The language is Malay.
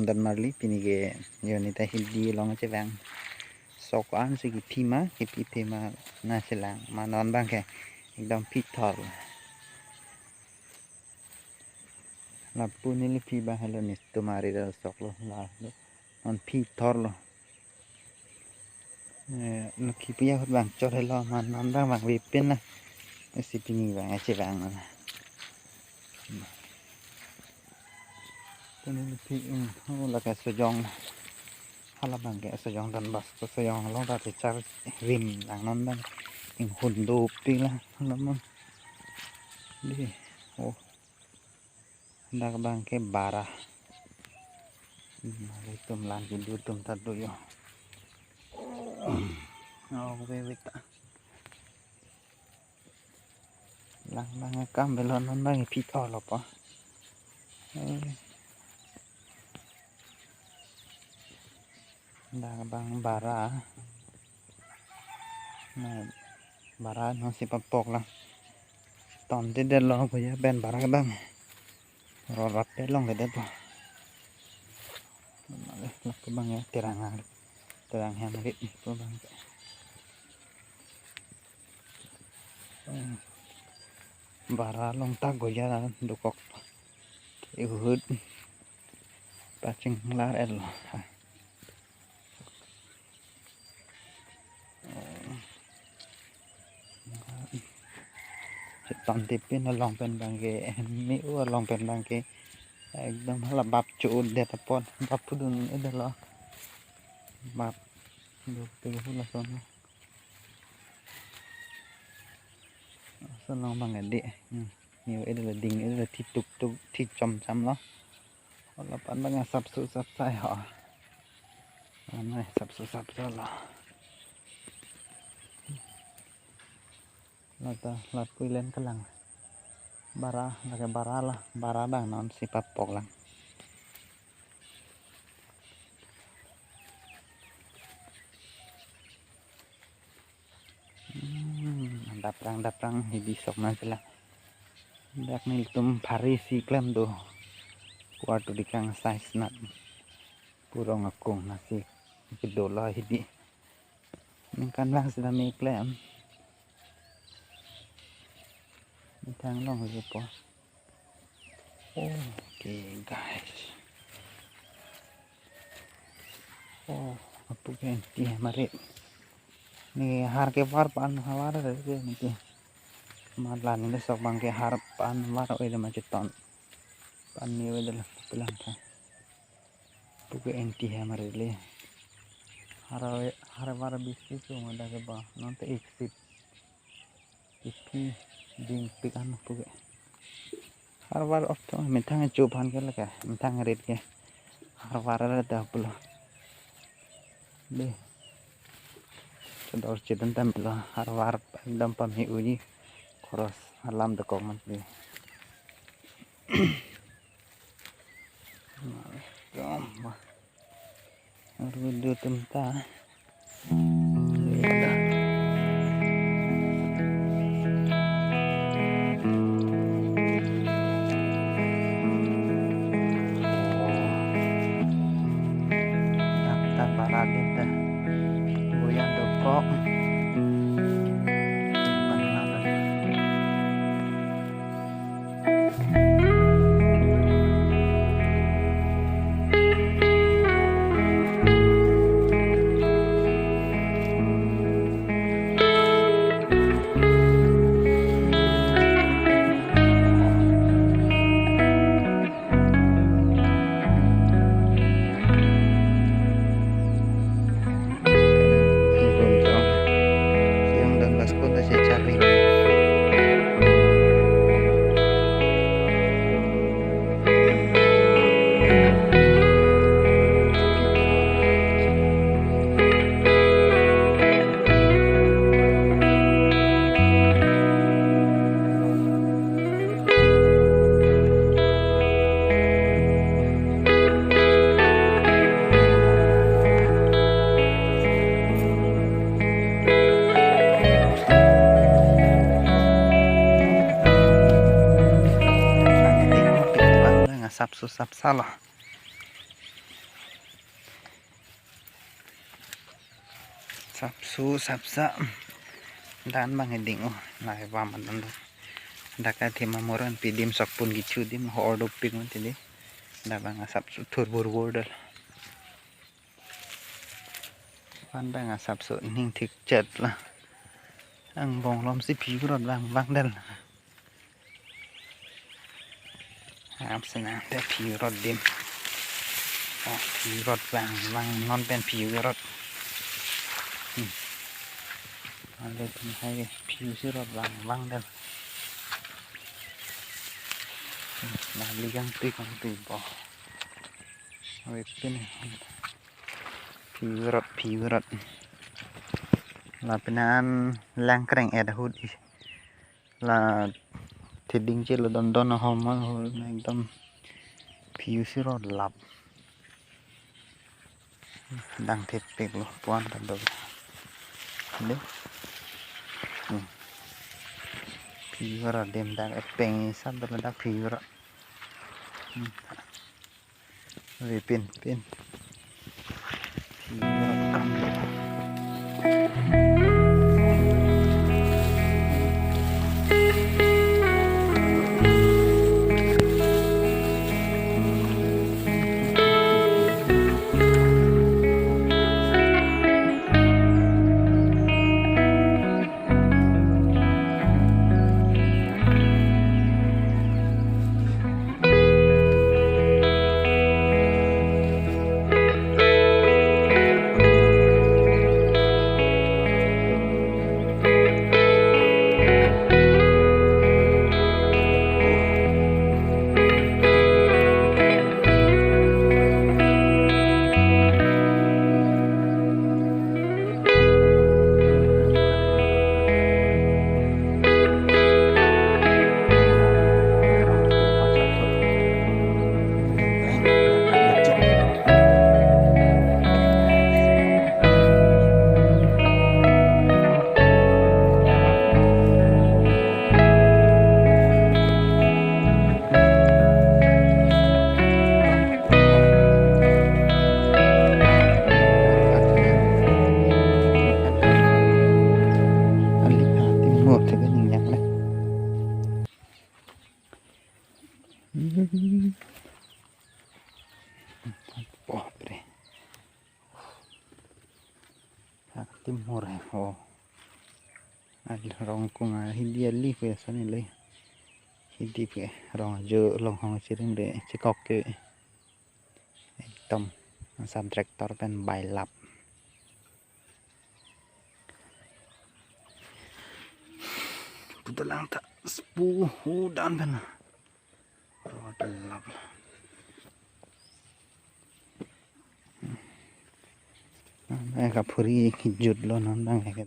dan marli pinige yonita hildi long cevang sokan segi pima na selang manon bangke एकदम पिथल lapu nili pi bahalo nis tumari dah sok lo lah on pithor lo lo kipiya hut bang cor hello manon bang bang wipin na si pini bang ace bang na ini pi la ka sojong hala bang ke sojong dan bas to sojong long ta char rim lang non bang ing hundu pi la lamon di oh dak bang ke bara mari tum lan du tum ta du yo oh bebeta lang bang kam belon non bang pi to lo pa dak bang bara bara nó si papok la ton de de lo ko ya ben bara bang ro rat de long de pa la ko bang ya terang yang rit ko bang bara long ta go ya dukok ihut pacing lar el tòn tipin nó long pen bang ke mi u long pen bang ke एकदम hala bap chu de tapon bap pudun ede lo bap du pe hula son long bang ede nhiều ede là ding ede là thi tuk thi chom cham lo hala pan bang sap su sap sai họ này sap su sap sai lo là quy lên cái lăng bara là cái bara bang non si papok lang daprang hibi sok na sila dak nil tum phari si klem do kuatu dikang size nat purong akung nasi kedola hibi kan lang sila mi klem thang long rồi po okay guys apa kan dia mari ni har ke war pan hawar re ke ni malan ni sok bang ke har pan war oi ma chiton pan ni we dal pelan tha puke enti hai mari le har war bisi to mada ke ba non te exit ipi ding pikan puke har war of to mithang chupan ke la ka mithang red ke har war ra da pulo de sedor cedan tampilo har war एकदम pami uji khoros alam de kok man ni Rudu temta Baradita goyang dukok sap su sap salah sabsa dan bang heding lai waman dan dakat tema moran pidim sakpun gichu dim hordop ping tidi da bang sabsu thur bur dal pan bang sabsu ning thik chet la ang bong lom si pi rod bang dal am sena te pi rod dim pi rod bang nonเป็นผิวรถอะไรเป็นให้ผิวสิรถบางเดินมาเลี้ยงตีของตีบ่เอาไว้เป็นผิวรถlàเป็นอันlangแกร่งแอดฮูดlà thì đinh chết là đòn đòn nó hòm mà एकदमผิวสิรถหลับดังเทปเป็กลูกป้อนกันดูเด้ผิวรถเต็มดังเป็งสัตว์ตัวดักผิวรถเรียเป็นผิวรถกันPobre. Timur al rong kung hindi ali ko sa nila hindi pe rong jo long hong chiring de chikok ke tom sam tractor pen bay lap pudalang ta spu dan pen lapกับพรีจุดล้นนั้นบ้างไงกัน